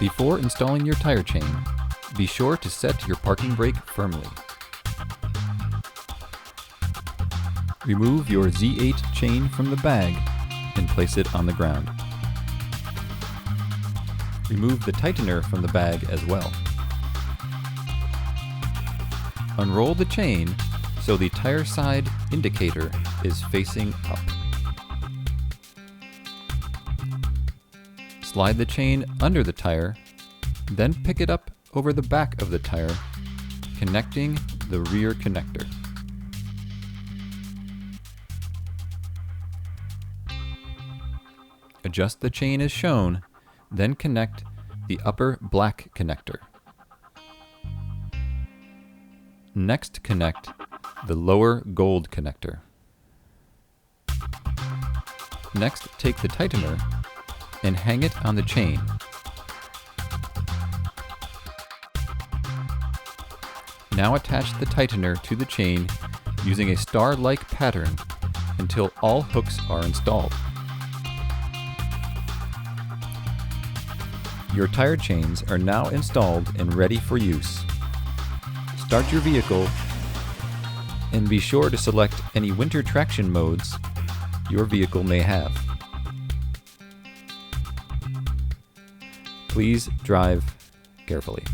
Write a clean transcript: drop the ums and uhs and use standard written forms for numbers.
Before installing your tire chain, be sure to set your parking brake firmly. Remove your Z8 chain from the bag and place it on the ground. Remove the tightener from the bag as well. Unroll the chain so the tire side indicator is facing up. Slide the chain under the tire, then pick it up over the back of the tire, connecting the rear connector. Adjust the chain as shown, then connect the upper black connector. Next, connect the lower gold connector. Next, take the tightener and hang it on the chain. Now attach the tightener to the chain using a star-like pattern until all hooks are installed. Your tire chains are now installed and ready for use. Start your vehicle and be sure to select any winter traction modes your vehicle may have. Please drive carefully.